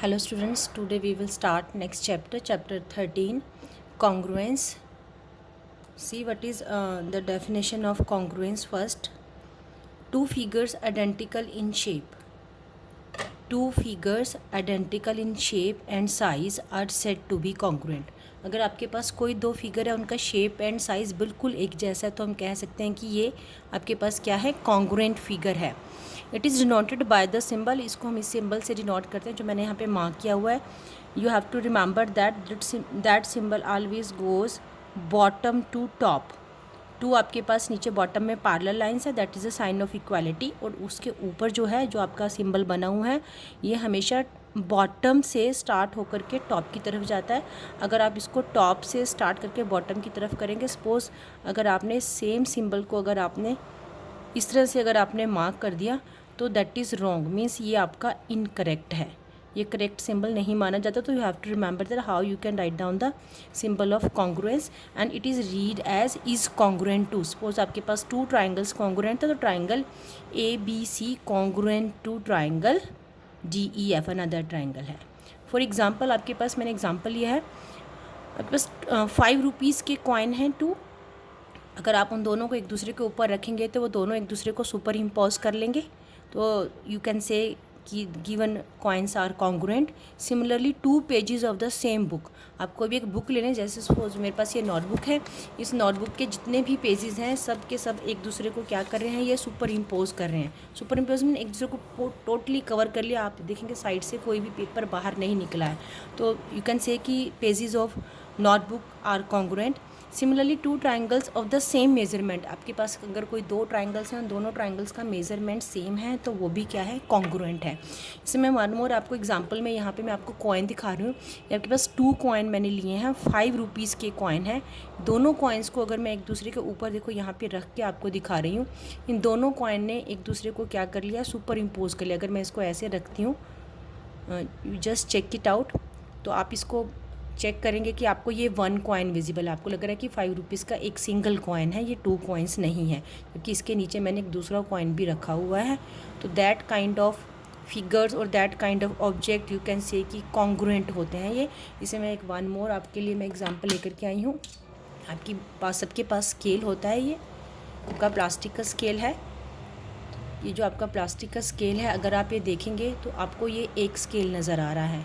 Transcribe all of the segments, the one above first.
Hello students, today we will start next chapter, chapter 13, congruence. See what is the definition of congruence first. Two figures identical in shape. Two figures identical in shape and size are said to be congruent. अगर आपके पास कोई दो figure है, उनका shape and size बिल्कुल एक जैसा है, तो हम कह सकते हैं कि ये आपके पास क्या है, कॉन्ग्रुएंट फिगर है. It is denoted by the symbol. इसको हम इस सिंबल से डिनोट करते हैं जो मैंने यहाँ पे मार्क किया हुआ है. You have to remember that symbol always goes bottom to top. Two आपके पास नीचे बॉटम में पैरेलल लाइंस है, that is a sign of equality. और उसके ऊपर जो है, जो आपका सिंबल बना हुआ है, ये हमेशा बॉटम से स्टार्ट होकर के टॉप की तरफ जाता है. अगर आप इसको टॉप से स्टार्ट करके बॉटम की तरफ करेंगे, सपोज़ अगर आपने सेम सिंबल को अगर आपने इस तरह से अगर आपने मार्क कर दिया, तो दैट इज़ रॉन्ग, मीन्स ये आपका इनकरेक्ट है, ये करेक्ट सिंबल नहीं माना जाता. तो you have to remember that how you can write down the symbol of congruence and it is read as is congruent to. Suppose आपके पास टू ट्राइंगल्स कॉन्ग्रुएंट था, तो triangle A B C congruent to triangle D E F another triangle है. For example आपके पास मैंने example लिया है, आपके पास 5 रुपीज़ के कॉइन हैं टू. अगर आप उन दोनों को एक दूसरे के ऊपर रखेंगे तो वो दोनों एक दूसरे को सुपर इम्पोज कर लेंगे. तो you can say that given coins are congruent. Similarly two pages of the same book. आपको भी एक बुक लेने, जैसे सपोज मेरे पास ये नोटबुक है, इस नोटबुक के जितने भी पेजेस हैं सब के सब एक दूसरे को क्या कर रहे हैं, ये सुपर इम्पोज कर रहे हैं. सुपर इम्पोज में एक दूसरे को टोटली कवर कर लिया. आप देखेंगे साइड से कोई भी पेपर बाहर नहीं निकला है. तो यू कैन से कि pages of notebook are congruent. Similarly two triangles of the same measurement. आपके पास अगर कोई दो ट्राइंगल्स हैं, दोनों ट्राइंगल्स का मेजरमेंट सेम है, तो वो भी क्या है, कॉन्ग्रुएंट है. इसमें मैं वन मोर आपको एग्जांपल में यहाँ पे मैं आपको कॉइन दिखा रही हूँ. आपके पास टू कॉइन मैंने लिए हैं, 5 रुपीज़ के कॉइन हैं. दोनों कॉइन्स को अगर मैं एक दूसरे के ऊपर देखो यहाँ पे रख के आपको दिखा रही हूँ, इन दोनों कॉइन ने एक दूसरे को क्या कर लिया, सुपर इम्पोज कर लिया. अगर मैं इसको ऐसे रखती हूँ, you just check it out, तो आप इसको चेक करेंगे कि आपको ये 1 कॉइन विजिबल है. आपको लग रहा है कि 5 रुपीज़ का एक सिंगल कॉइन है, ये 2 कॉइन्स नहीं है, क्योंकि इसके नीचे मैंने एक दूसरा कॉइन भी रखा हुआ है. तो दैट काइंड ऑफ फिगर्स और that kind of object you can say कि कॉन्ग्रुएंट होते हैं ये. इसे मैं एक वन मोर आपके लिए मैं एग्जांपल लेकर के आई हूँ. आपके पास सबके पास स्केल होता है, ये आपका प्लास्टिक का स्केल है. ये जो आपका प्लास्टिक का स्केल है, अगर आप ये देखेंगे तो आपको ये एक स्केल नज़र आ रहा है.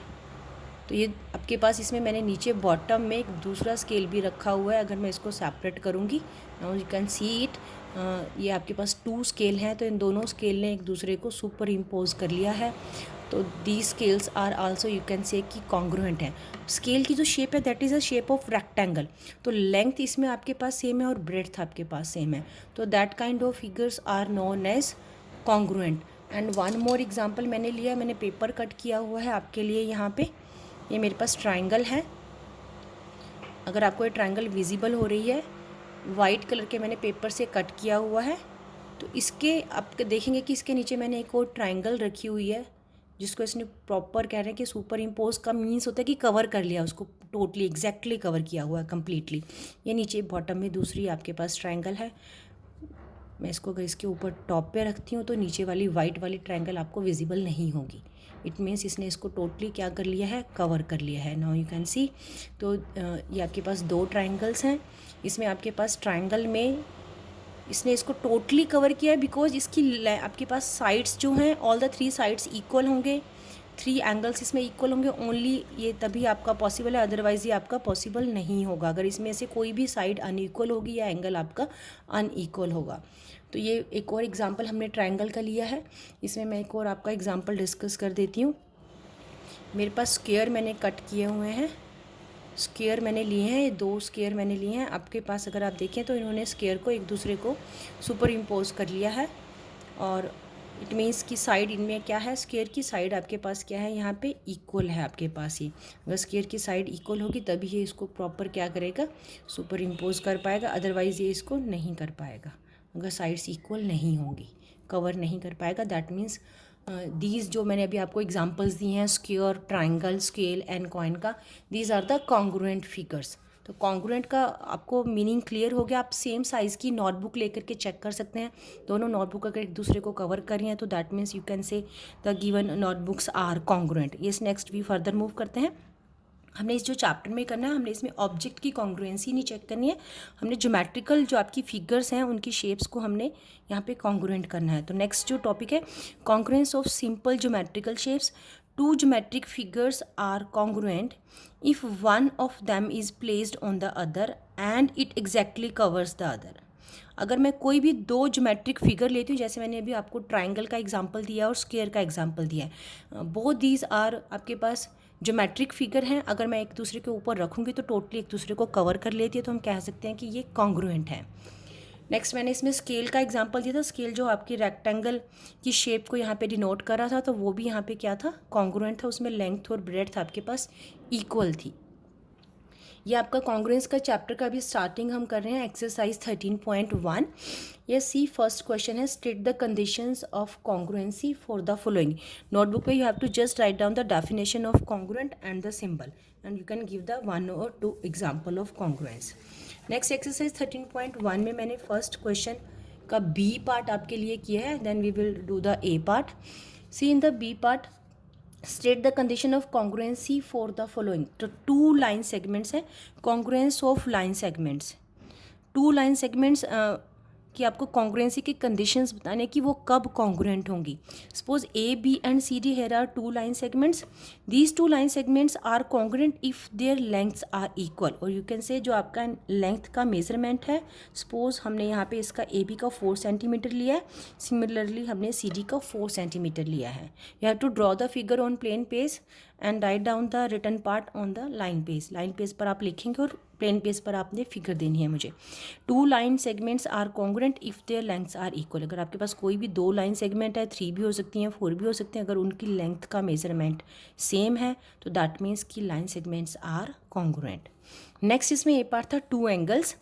तो ये आपके पास इसमें मैंने नीचे बॉटम में एक दूसरा स्केल भी रखा हुआ है. अगर मैं इसको सेपरेट करूँगी, now you can see it, ये आपके पास 2 स्केल हैं. तो इन दोनों स्केल ने एक दूसरे को सुपर इम्पोज कर लिया है. तो the scales are also you can say कि कॉन्ग्रुएंट है. स्केल की जो शेप है that is a shape of rectangle. तो लेंथ इसमें आपके पास सेम है और ब्रेड्थ आपके पास सेम है. तो that kind of figures are known as congruent. And one more example मैंने लिया, मैंने पेपर कट किया हुआ है आपके लिए. यहाँ पे ये मेरे पास ट्राइंगल है. अगर आपको ये ट्राइंगल विजिबल हो रही है, वाइट कलर के मैंने पेपर से कट किया हुआ है. तो इसके आप देखेंगे कि इसके नीचे मैंने एक और ट्राइंगल रखी हुई है, जिसको इसने प्रॉपर कह रहे हैं कि सुपर इम्पोज का मीन्स होता है कि कवर कर लिया, उसको टोटली एग्जैक्टली कवर किया हुआ है कम्प्लीटली. ये नीचे बॉटम में दूसरी आपके पास ट्राइंगल है. मैं इसको अगर इसके ऊपर टॉप पे रखती हूँ तो नीचे वाली वाइट वाली ट्राइंगल आपको विजिबल नहीं होगी. इट मीन्स इसने इसको टोटली क्या कर लिया है, कवर कर लिया है. Now you can see. तो ये आपके पास 2 ट्राइंगल्स हैं. इसमें आपके पास ट्राइंगल में इसने इसको टोटली कवर किया है, बिकॉज इसकी आपके पास साइड्स जो हैं, ऑल द 3 साइड्स इक्वल होंगे, 3 एंगल्स इसमें इक्वल होंगे. ओनली ये तभी आपका पॉसिबल है, अदरवाइज़ ये आपका पॉसिबल नहीं होगा अगर इसमें से कोई भी साइड अनइक्वल होगी या एंगल आपका अनइक्वल होगा. तो ये एक और एग्जांपल हमने ट्रायंगल का लिया है. इसमें मैं एक और आपका एग्जांपल डिस्कस कर देती हूँ. मेरे पास स्क्वायर मैंने कट किए हुए हैं, स्क्वायर मैंने लिए हैं, ये 2 स्क्वायर मैंने लिए हैं. आपके पास अगर आप देखें तो इन्होंने स्क्वायर को एक दूसरे को सुपर इम्पोज कर लिया है. और इट मीन्स कि साइड इनमें क्या है, स्क्वायर की साइड आपके पास क्या है, यहाँ पे इक्वल है आपके पास. ये अगर स्क्वायर की साइड इक्वल होगी तभी ये इसको प्रॉपर क्या करेगा, सुपर इम्पोज कर पाएगा. अदरवाइज़ ये इसको नहीं कर पाएगा. अगर साइड्स इक्वल नहीं होंगी, कवर नहीं कर पाएगा. दैट मीन्स दीज जो मैंने अभी आपको एग्जांपल्स दी हैं, square, triangle, scale and coin का, these are the congruent figures. तो तो कॉन्ग्रुएंट का आपको मीनिंग क्लियर हो गया। आप सेम साइज़ की नोटबुक लेकर के चेक कर सकते हैं, दोनों नोटबुक अगर एक दूसरे को कवर कर रही हैं तो that means you can say the given notebooks are congruent. Yes, next we further move करते हैं। हमने इस जो चैप्टर में करना है, हमने इसमें ऑब्जेक्ट की कॉन्ग्रुएंसी नहीं चेक करनी है, हमने ज्योमेट्रिकल जो आपकी फिगर्स हैं उनकी शेप्स को हमने यहाँ पे कॉन्ग्रुएंट करना है। तो नेक्स्ट जो टॉपिक है, congruence of simple geometrical shapes. Two geometric figures are congruent if one of them is placed on the other and it exactly covers the other. अगर मैं कोई भी दो ज्योमेट्रिक फिगर लेती हूँ, जैसे मैंने अभी आपको ट्राइंगल का एग्जांपल दिया और स्क्वायर का एग्जांपल दिया है, बोथ दीज आर आपके पास ज्योमेट्रिक फिगर हैं, अगर मैं एक दूसरे के ऊपर रखूँगी तो टोटली एक दूसरे को कवर कर लेती है, तो हम कह सकते हैं कि ये कॉन्ग्रुएंट है। नेक्स्ट मैंने इसमें स्केल का एग्जांपल दिया था। स्केल जो आपकी रेक्टेंगल की शेप को यहाँ पे डिनोट कर रहा था, तो वो भी यहाँ पे क्या था, कॉन्ग्रुएंट था, उसमें लेंथ और ब्रेड्थ आपके पास इक्वल थी। ये आपका कॉन्ग्रुएंस का चैप्टर का भी स्टार्टिंग हम कर रहे हैं, एक्सरसाइज 13.1। ये सी फर्स्ट क्वेश्चन है, state the conditions of congruency for the following. Notebook पे you have to just write down the definition of congruent and the symbol and you can give the 1 or 2 example of congruence. Next exercise 13.1 में मैंने first question का B part आपके लिए किया है, then we will do the A part. See in the B part, state the condition of congruency for the following. तो two line segments हैं, congruence of line segments. Two line segments कि आपको congruency की conditions बताने कि वो कब congruent होंगी। Suppose A B and C D here are two line segments, these two line segments are congruent if their lengths are equal. और you can say जो आपका लेंथ का मेजरमेंट है, सपोज हमने यहाँ पे इसका ए बी का 4 सेंटीमीटर लिया है, सिमिलरली हमने सी डी का 4 सेंटीमीटर लिया है। You have to draw the figure on plain page and write down the written part on the line page. Line page पर आप लिखेंगे और प्लेन पेज पर आपने फिगर देनी है मुझे। Two line segments are congruent if their lengths are equal. अगर आपके पास कोई भी दो लाइन सेगमेंट है, 3 भी हो सकती हैं, 4 भी हो सकते हैं, अगर उनकी लेंथ का मेजरमेंट सेम है तो दैट मीन्स कि line segments are congruent. Next इसमें ये पार्ट था टू एंगल्स।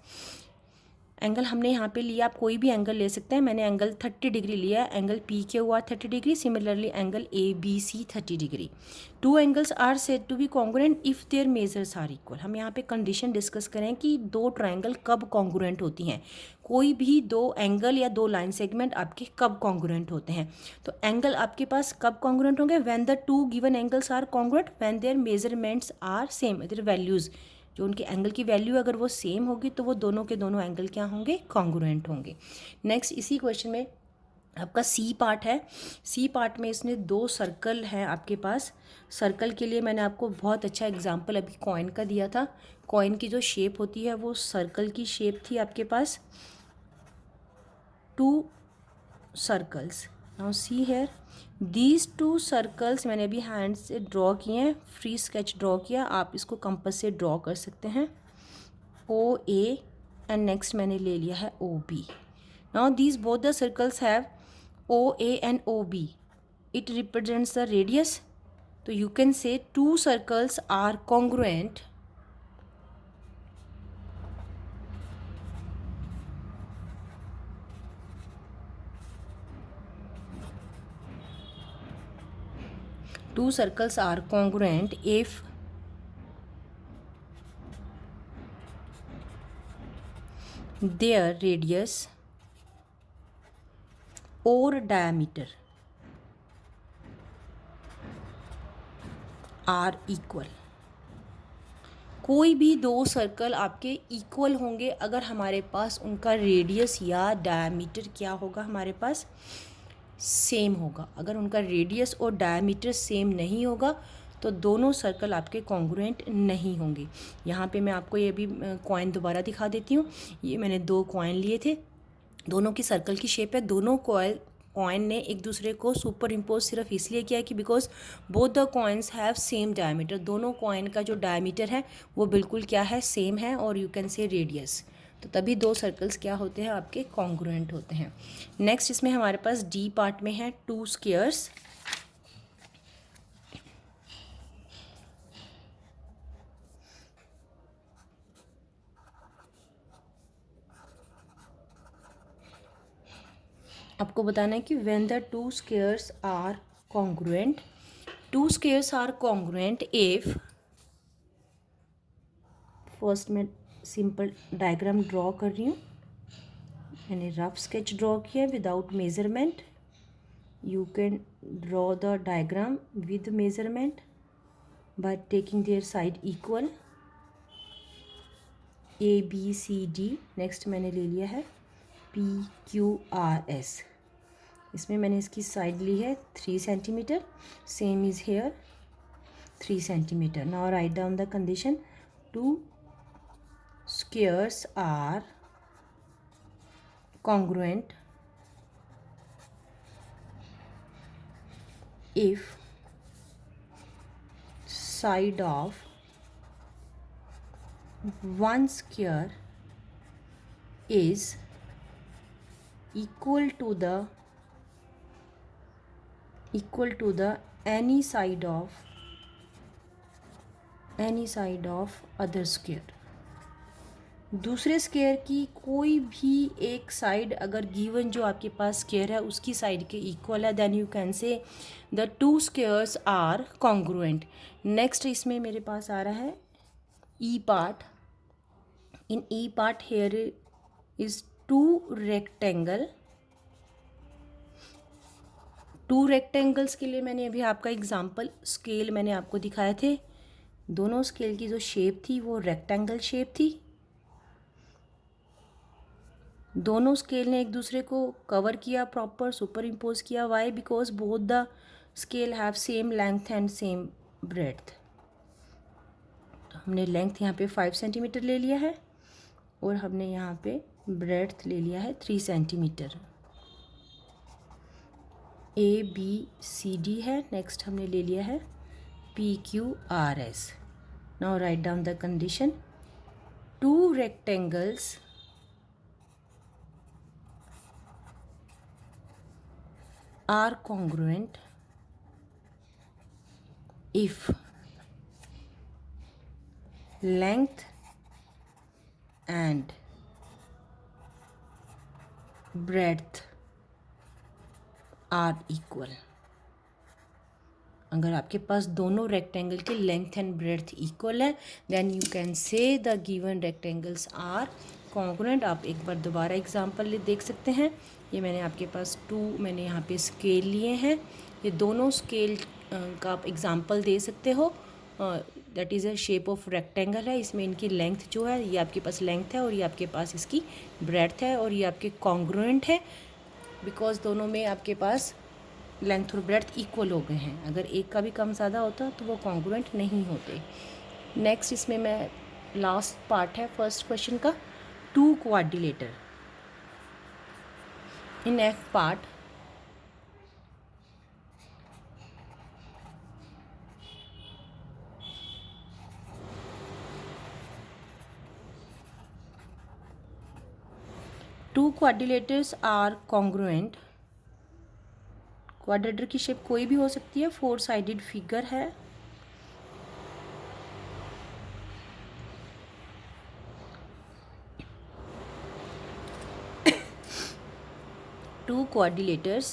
एंगल हमने यहाँ पे लिया, आप कोई भी एंगल ले सकते हैं, मैंने एंगल 30 डिग्री लिया है, एंगल पी के हुआ 30 degree, similarly angle A B C 30 degree. Two angles are said to be congruent if their measures are equal. हम यहाँ पे कंडीशन डिस्कस करें कि दो ट्राइंगल कब कॉन्ग्रुएंट होती हैं, कोई भी दो एंगल या दो लाइन सेगमेंट आपके कब कॉन्ग्रुएंट होते हैं। तो एंगल आपके पास कब कॉन्ग्रुएंट होंगे, when the two given angles are congruent, when their measurements are same, their values, जो उनके एंगल की वैल्यू अगर वो सेम होगी तो वो दोनों के दोनों एंगल क्या होंगे, कॉन्ग्रुएंट होंगे। नेक्स्ट इसी क्वेश्चन में आपका सी पार्ट है। सी पार्ट में इसमें दो सर्कल हैं आपके पास। सर्कल के लिए मैंने आपको बहुत अच्छा एग्जांपल अभी कॉइन का दिया था। कॉइन की जो शेप होती है वो सर्कल की शेप थी आपके पास। Two circles, now see here these two circles मैंने अभी हैंड से ड्रॉ किए हैं, फ्री स्केच ड्रॉ किया, आप इसको कंपास से ड्रॉ कर सकते हैं। ओ ए एंड नेक्स्ट मैंने ले लिया है O B. Now these both the circles have O A and O B, it represents the radius. तो you can say two circles are congruent two circles are congruent if their radius or diameter are equal। कोई भी दो circle आपके equal होंगे अगर हमारे पास उनका radius या डायमीटर क्या होगा, हमारे पास सेम होगा। अगर उनका रेडियस और डायमीटर सेम नहीं होगा तो दोनों सर्कल आपके कॉन्ग्रुएंट नहीं होंगे। यहाँ पे मैं आपको ये भी कॉइन दोबारा दिखा देती हूँ। ये मैंने दो कॉइन लिए थे, दोनों की सर्कल की शेप है। दोनों कॉइन ने एक दूसरे को सुपर इम्पोज सिर्फ इसलिए किया कि because both the coins have same diameter. दोनों कॉइन का जो डायमीटर है वो बिल्कुल क्या है, सेम है, और यू कैन से रेडियस। तो तभी दो सर्कल्स क्या होते हैं, आपके कॉन्ग्रुएंट होते हैं। नेक्स्ट इसमें हमारे पास डी पार्ट में है टू स्क्वायर्स। आपको बताना है कि when the two squares are congruent, two squares are congruent if first मैं सिंपल डायग्राम ड्रॉ कर रही हूँ। मैंने रफ स्केच ड्रॉ किया without measurement. You can draw the diagram with measurement by taking their side equal. ABCD। Next मैंने ले लिया है PQRS। इसमें मैंने इसकी साइड ली है 3 centimetre, same is here 3 centimetre. Now right down the condition. 2 squares are congruent if side of one square is equal to the any side of other square। दूसरे square की कोई भी एक साइड अगर गिवन जो आपके पास square है उसकी साइड के इक्वल है, then you can say the 2 squares are congruent. Next इसमें मेरे पास आ रहा है E part. In E part here is 2 rectangle. 2 rectangles के लिए मैंने अभी आपका एग्जांपल स्केल मैंने आपको दिखाए थे। दोनों स्केल की जो शेप थी वो रेक्टेंगल शेप थी। दोनों स्केल ने एक दूसरे को कवर किया, प्रॉपर सुपर इम्पोज किया। Why? Because both the scale have same length and same breadth. तो हमने लेंथ यहाँ पे 5 सेंटीमीटर ले लिया है और हमने यहाँ पे ब्रेड्थ ले लिया है 3 सेंटीमीटर। ABCD है। नेक्स्ट हमने ले लिया है PQRS। Now right down the condition. 2 rectangles are congruent if length and breadth are equal। अगर आपके पास दोनों रेक्टेंगल के लेंथ एंड ब्रेड्थ इक्वल है then you can say the given rectangles are congruent. आप एक बार दोबारा एग्जांपल देख सकते हैं। ये मैंने आपके पास 2 मैंने यहाँ पे स्केल लिए हैं। ये दोनों स्केल का आप एग्जांपल दे सकते हो। That is a shape of rectangle है। इसमें इनकी लेंथ जो है ये आपके पास लेंथ है और ये आपके पास इसकी ब्रेड्थ है और ये आपके कॉन्ग्रुएंट है बिकॉज दोनों में आपके पास लेंथ और ब्रेड्थ इक्वल हो गए हैं। अगर एक का भी कम ज़्यादा होता तो वो कॉन्ग्रुएंट नहीं होते। नेक्स्ट इसमें मैं लास्ट पार्ट है फर्स्ट क्वेश्चन का। 2 quadrilateral in F part two quadrilaters are congruent। क्वाड्रेटर की शेप कोई भी हो सकती है। 4 साइडेड फिगर है। Two quadrilaters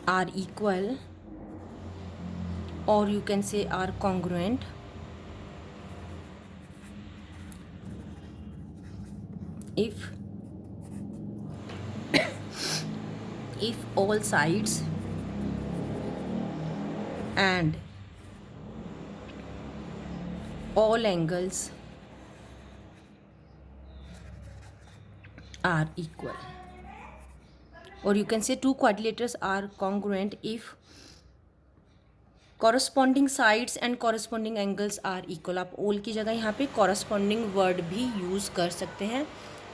are equal or you can say are congruent if all sides and all angles are equal। or you can say 2 quadrilaters are congruent if corresponding sides and corresponding angles are equal। आप all की जगह यहाँ पे corresponding word भी use कर सकते हैं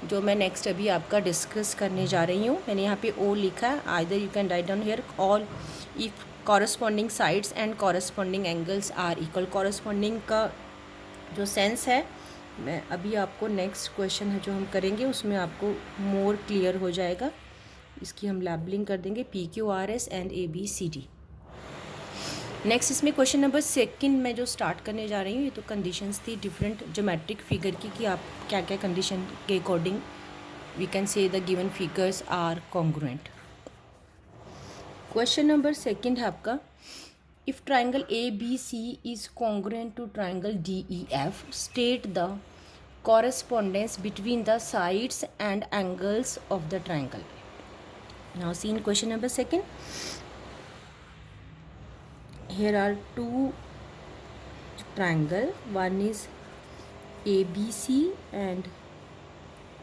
जो मैं नेक्स्ट अभी आपका डिस्कस करने जा रही हूँ। मैंने यहाँ पे all लिखा है। either you can write down here all if corresponding sides and corresponding angles are equal। corresponding का जो सेंस है मैं अभी आपको नेक्स्ट क्वेश्चन है जो हम करेंगे उसमें आपको मोर क्लियर हो जाएगा। इसकी हम लेबलिंग कर देंगे PQRS एंड ABCD। नेक्स्ट इसमें क्वेश्चन नंबर 2 मैं जो स्टार्ट करने जा रही हूँ। ये तो कंडीशंस थी डिफरेंट ज्योमेट्रिक फिगर की कि आप क्या क्या कंडीशन के according we can say the given figures are congruent. Question number second है आपका, if triangle A B C is congruent to triangle D E F, state the correspondence between the sides and angles of the triangle. Now see in question number second, here are two triangle, one is ABC and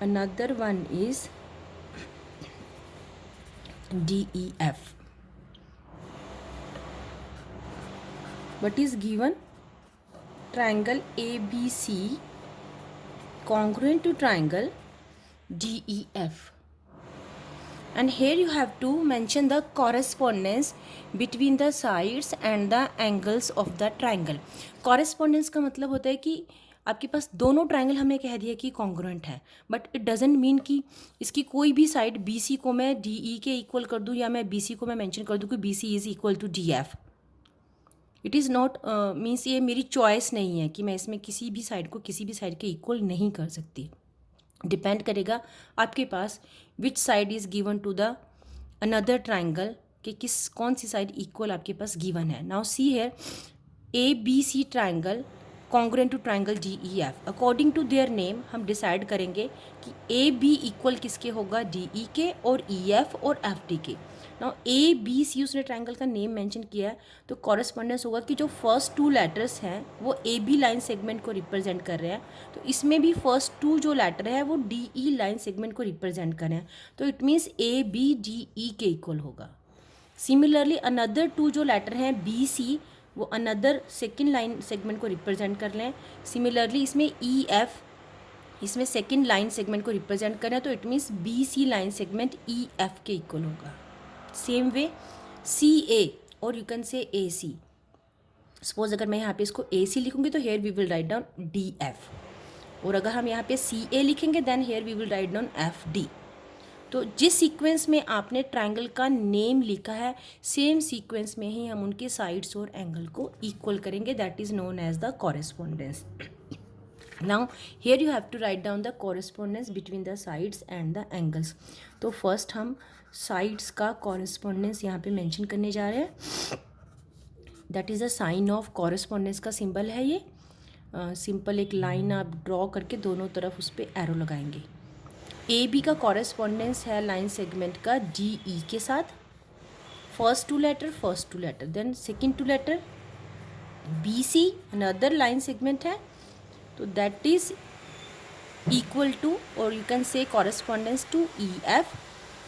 another one is DEF. What is given? Triangle ABC congruent to triangle DEF, and here you have to mention the correspondence between the sides and the angles of the triangle. Correspondence का मतलब होता है कि आपके पास दोनों triangle हमने कह दिया कि कॉन्ग्रुएंट है, बट इट डजेंट मीन कि इसकी कोई भी साइड BC को मैं DE के इक्वल कर दूं या मैं BC को मैं मेंशन कर दूं कि BC is equal to DF. It is not means ये मेरी चॉइस नहीं है कि मैं इसमें किसी भी साइड को किसी भी साइड के इक्वल नहीं कर सकती. डिपेंड करेगा आपके पास which side is given to the another triangle, कि कौन सी साइड इक्वल आपके पास गिवन है. Now see here, ABC triangle congruent to triangle DEF. According to their name हम डिसाइड करेंगे कि AB इक्वल किसके होगा, DE के और EF और FD के. नाउ ABC उसने ट्राइंगल का नेम मेंशन किया है, तो कॉरेस्पॉन्डेंस होगा कि जो फर्स्ट टू लेटर्स हैं वो AB लाइन सेगमेंट को रिप्रेजेंट कर रहे हैं, तो इसमें भी फर्स्ट टू जो लेटर है वो DE लाइन सेगमेंट को रिप्रेजेंट कर रहे हैं, तो इट मीन्स ABDE के इक्वल होगा. सिमिलरली अनदर टू जो लेटर हैं BC वो अनदर सेकेंड लाइन सेगमेंट को रिप्रेजेंट कर रहे हैं. सिमिलरली इसमें EF इसमें सेकेंड लाइन सेगमेंट को रिप्रेजेंट कर रहे हैं, तो it means BC line segment EF के इक्वल होगा. सेम वे CA और यू कैन से AC. सपोज अगर मैं यहाँ पे इसको AC लिखूंगी तो here we will write down DF, और अगर हम यहाँ पे CA लिखेंगे then here we will write down FD. तो जिस सीक्वेंस में आपने ट्राइंगल का नेम लिखा है सेम सीक्वेंस में ही हम उनके साइड्स और एंगल को इक्वल करेंगे, that is known as the correspondence. Now here you have to write down the correspondence between the sides and the angles. तो फर्स्ट हम साइड्स का कॉरेस्पॉन्डेंस यहाँ पे मेंशन करने जा रहे हैं. That is the sign of correspondence का सिंबल है ये. सिंपल एक लाइन आप ड्रॉ करके दोनों तरफ उस पर एरो लगाएंगे. AB का कॉरेस्पॉन्डेंस है लाइन सेगमेंट का DE के साथ. First two letter then second two letter BC another line segment है, तो दैट इज इक्वल टू और you can say correspondence to EF.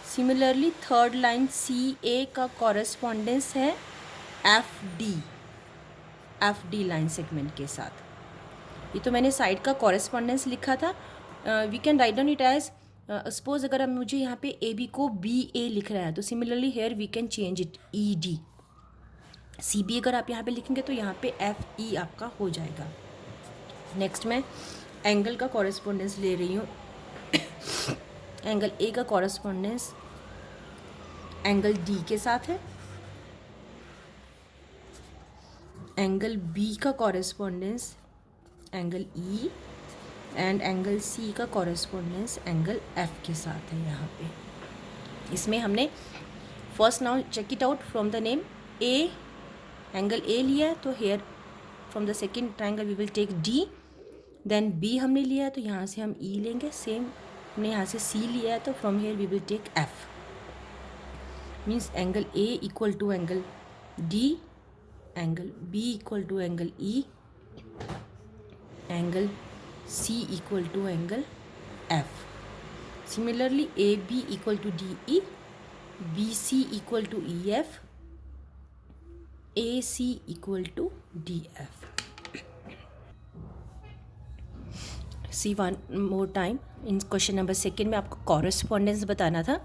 Similarly third line CA का कॉरेस्पॉन्डेंस है FD लाइन सेगमेंट के साथ. ये तो मैंने साइड का कॉरेस्पॉन्डेंस लिखा था. We can write down it as suppose अगर अब मुझे यहाँ पे AB को BA लिख रहा है, तो similarly here we can change it ED. CB अगर आप यहाँ पे लिखेंगे तो यहाँ पे FE आपका हो जाएगा. नेक्स्ट मैं एंगल का कॉरेस्पॉन्डेंस ले रही हूँ. एंगल A का कॉरेस्पॉन्डेंस एंगल D के साथ है. एंगल B का correspondence angle E and angle C का कॉरेस्पॉन्डेंस एंगल F के साथ है. यहाँ पे इसमें हमने first now check it out from the name. A angle A लिया है, तो here from the second triangle we will take D. Then B हमने लिया है, तो यहाँ से हम E लेंगे. सेम हमने यहाँ से C लिया है, तो from here we will take F. Means angle A equal to angle D, angle B equal to angle E, angle C equal to angle F. Similarly AB equal to DE, BC equal to EF, AC equal to DF. See one more time. In question number second में आपको correspondence बताना था.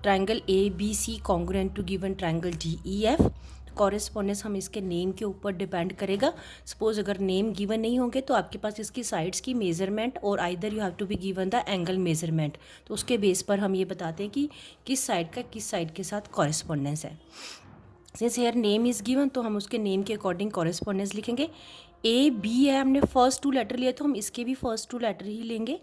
Triangle ABC congruent to given triangle DEF. Correspondence हम इसके name के ऊपर depend करेगा. Suppose अगर नेम गिवन नहीं होंगे तो आपके पास इसकी साइड्स की मेजरमेंट और either you have to be given the angle measurement, तो उसके बेस पर हम ये बताते हैं कि किस साइड का किस साइड के साथ कॉरेस्पॉन्डेंस है. Since here name is given तो हम उसके नेम के अकॉर्डिंग कॉरेस्पॉन्डेंस लिखेंगे. AB है, हमने फर्स्ट टू लेटर लिया तो हम इसके भी फर्स्ट टू लेटर ही लेंगे.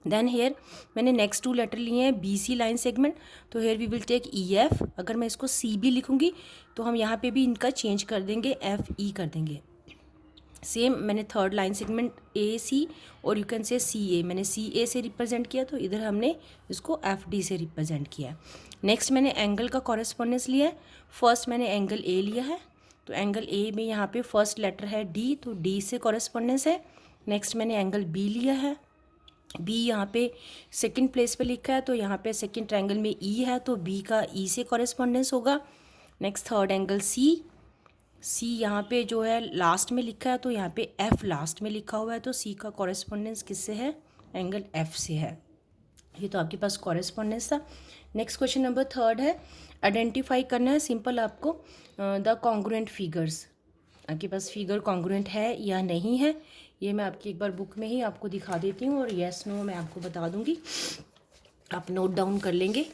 देन हेयर मैंने नेक्स्ट टू लेटर लिए हैं बी सी लाइन सेगमेंट, तो here we will take E F. अगर मैं इसको सी बी लिखूँगी तो हम यहाँ पे भी इनका चेंज कर देंगे, एफ ई कर देंगे। सेम मैंने थर्ड लाइन सेगमेंट ए सी और यू कैन से सी ए, मैंने सी ए से रिप्रेजेंट किया तो इधर हमने इसको एफ डी से रिप्रेजेंट किया है। नेक्स्ट मैंने एंगल का कॉरेस्पॉन्डेंस लिया है। फर्स्ट मैंने एंगल ए लिया है, तो एंगल ए में यहाँ पे फर्स्ट लेटर है डी, तो डी से कॉरेस्पॉन्डेंस है। नेक्स्ट मैंने एंगल बी लिया है, बी यहाँ पे सेकंड प्लेस पे लिखा है, तो यहाँ पे सेकंड ट्रायंगल में ई है, तो बी का ई से कॉरेस्पॉन्डेंस होगा। नेक्स्ट थर्ड एंगल सी, सी यहाँ पे जो है लास्ट में लिखा है, तो यहाँ पे एफ लास्ट में लिखा हुआ है, तो सी का कॉरेस्पॉन्डेंस किससे है, एंगल एफ से है। ये तो आपके पास कॉरेस्पॉन्डेंस था। नेक्स्ट क्वेश्चन नंबर थर्ड है, आइडेंटिफाई करना है सिंपल आपको द कॉन्ग्रुएंट फिगर्स। आपके पास फिगर कॉन्ग्रुएंट है या नहीं है, ये मैं आपकी एक बार बुक में ही आपको दिखा देती हूँ और येस नो मैं आपको बता दूंगी, आप नोट डाउन कर लेंगे।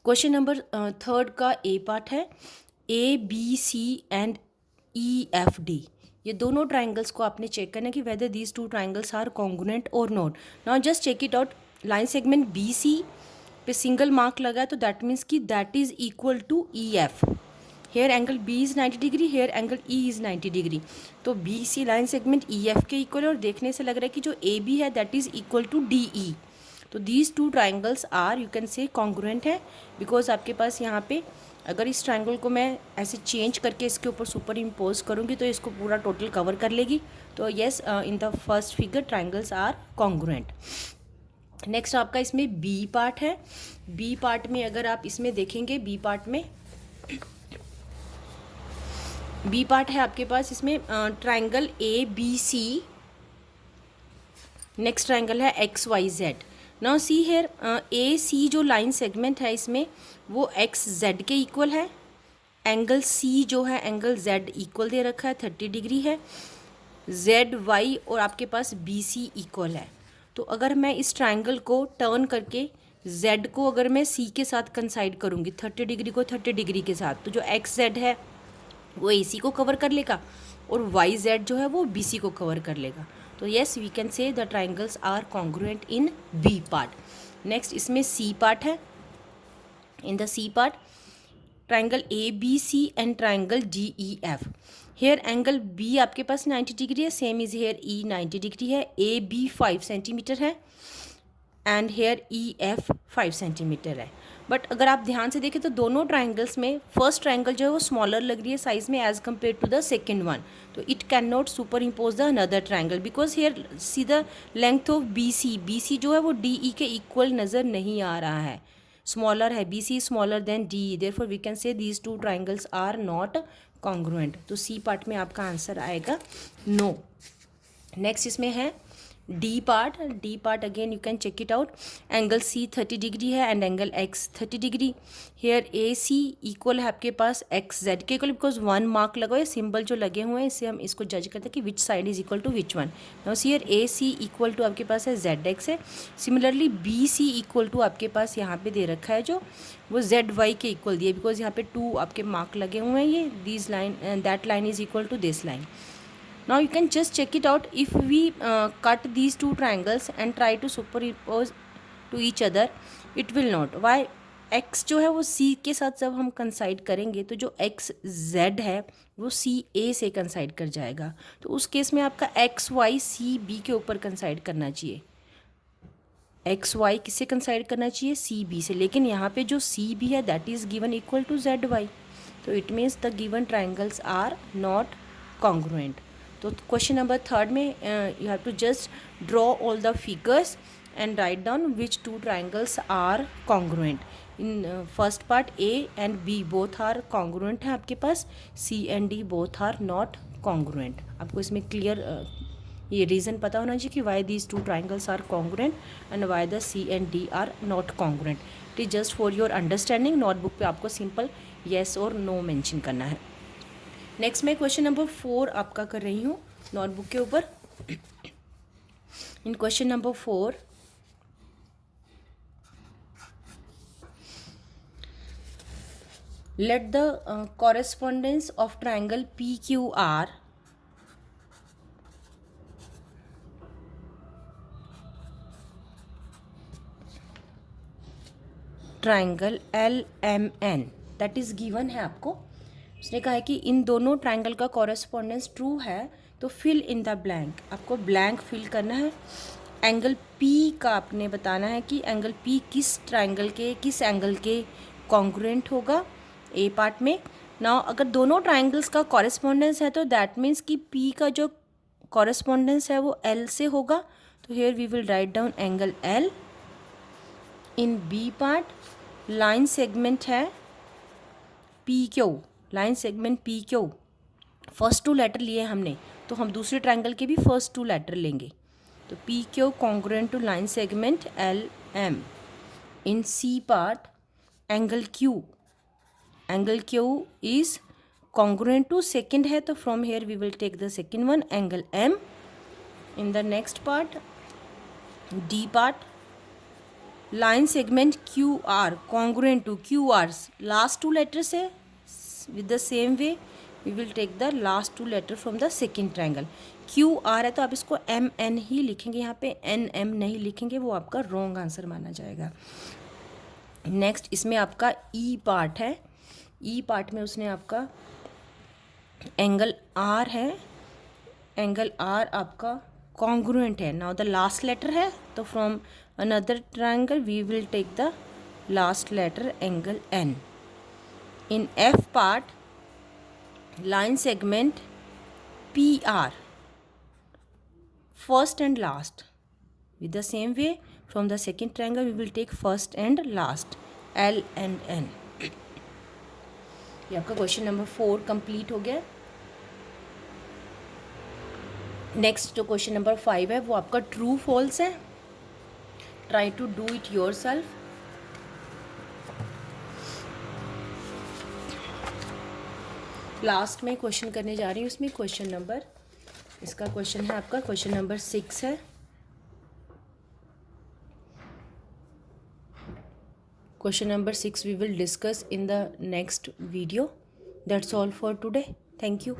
क्वेश्चन नंबर थर्ड का ए पार्ट है, A B C and E F D, ये दोनों ट्राइंगल्स को आपने चेक करना है कि whether these two triangles are congruent और not. Now just check it out. Line segment B C पे सिंगल मार्क लगा है, तो दैट मीन्स कि that is equal to E F. Here angle B is 90 degree, here angle E is 90 degree, तो B C line segment E F के equal है, और देखने से लग रहा है कि जो ए बी है that is equal to D E. तो these two triangles are you can say congruent है, बिकॉज आपके पास यहाँ पे अगर इस ट्राइंगल को मैं ऐसे चेंज करके इसके ऊपर सुपर इम्पोज करूँगी तो इसको पूरा टोटल कवर कर लेगी। तो yes, in the first figure triangles are congruent. Next आपका इसमें बी पार्ट है। बी पार्ट में अगर आप इसमें देखेंगे, बी पार्ट में बी पार्ट है आपके पास इसमें triangle A B C, next triangle है X Y Z. Now see here A C जो लाइन सेगमेंट है इसमें वो एक्स जेड के इक्वल है, एंगल सी जो है एंगल जेड इक्वल दे रखा है 30 डिग्री है, जेड वाई और आपके पास बी सी इक्वल है। तो अगर मैं इस ट्राइंगल को टर्न करके जेड को अगर मैं सी के साथ कंसाइड करूँगी 30 डिग्री को 30 डिग्री के साथ, तो जो एक्स जेड है वो ए सी को कवर कर लेगा और वाई जेड जो है वो बी सी को कवर कर लेगा। तो yes we can say the triangles are congruent in B part. Next इसमें सी पार्ट है। In the C part triangle A B C and triangle G E F. Here angle B आपके पास 90 degree है, same is here E 90 degree है, A B 5 centimetre है and here E F 5 centimetre है। But अगर आप ध्यान से देखें तो दोनों ट्राइंगल्स में फर्स्ट ट्राइंगल जो है वो स्मॉलर लग रही है साइज में as compare to the second one, तो it can not superimpose the another triangle because here see the length of B C जो है वो डी ई के इक्वल नज़र नहीं आ रहा है, स्मॉलर है, B C smaller than D E, therefore we can say these two triangles are not congruent. तो सी पार्ट में आपका आंसर आएगा नो। नेक्स्ट इसमें है D part. D part again you can check it out, angle C 30 degree है and angle X 30 degree. Here A C equal है आपके पास एक्स जेड के इक्वल, बिकॉज वन मार्क लगा हुआ है, सिंबल जो लगे हुए हैं इससे हम इसको जज करते हैं कि which side is equal to which one. Now see here A C equal to आपके पास है जेड एक्स है। Similarly B C equal to आपके पास यहाँ पे दे रखा है जो वो जेड वाई के इक्वल दिए, बिकॉज यहाँ पे 2 आपके मार्क लगे हुए हैं, ये this line that line is equal to this line. Now you can just check it out. If we cut these two triangles and try to superimpose to each other, it will not. Why? x जो है वो c के साथ जब हम कंसाइड करेंगे तो जो x z है वो c a से कंसाइड कर जाएगा, तो उस केस में आपका x y c b के ऊपर कंसाइड करना चाहिए, एक्स वाई किससे कंसाइड करना चाहिए, सी बी से, लेकिन यहाँ पे जो सी बी है that is given equal to Z Y, तो it means the given triangles are not congruent. तो क्वेश्चन नंबर थर्ड में you have to just draw all the figures and write down which two triangles are congruent. In first part A and B both are congruent है आपके पास, C and D both are not congruent. आपको इसमें clear ये reason पता होना चाहिए कि why these two triangles are congruent and why the C and D are not congruent. It is just for your understanding. Notebook पे आपको simple yes और नो मेंशन करना है। नेक्स्ट मैं क्वेश्चन नंबर 4 आपका कर रही हूँ नोटबुक के ऊपर। In question number 4 let the correspondence of triangle PQR triangle LMN that is given है आपको। उसने कहा है कि इन दोनों ट्राइंगल का कॉरेस्पॉन्डेंस ट्रू है, तो फिल इन द ब्लैंक, आपको ब्लैंक फिल करना है। एंगल P का आपने बताना है कि एंगल P किस ट्राइंगल के, किस एंगल के कॉन्ग्रुएंट होगा ए पार्ट में। नाउ अगर दोनों ट्राइंगल्स का कॉरेस्पॉन्डेंस है तो दैट मीन्स कि P का जो कॉरेस्पॉन्डेंस है वो L से होगा। तो here we will write down angle L। In B part line segment है PQ, line segment PQ, first two letter लिए हमने, तो हम दूसरे ट्राइंगल के भी फर्स्ट टू लेटर लेंगे। तो PQ congruent to line segment LM। In C part angle Q, angle Q is congruent to second है, तो from here we will take the second one angle M। In the next part D part line segment QR congruent to QR, last two letters है, with the same way we will take the last two letter from the second triangle. QR है तो आप इसको MN ही लिखेंगे, यहाँ पे NM नहीं लिखेंगे, वो आपका रॉन्ग आंसर माना जाएगा। नेक्स्ट इसमें आपका E पार्ट है। E पार्ट में उसने आपका एंगल R है, एंगल R आपका कॉन्ग्रुएंट है। नाउ द लास्ट लेटर है, तो from another triangle we will take the last letter angle N। In F part line segment PR first and last, with the same way from the second triangle we will take first and last L and N। ये आपका question number 4 complete हो गया। Next जो question number 5 है वो आपका true false है। Try to do it yourself. Last में क्वेश्चन करने जा रही हूँ, उसमें क्वेश्चन नंबर, इसका क्वेश्चन है आपका क्वेश्चन नंबर 6 है। Question number 6 we will discuss in the next video. That's all for today. Thank you.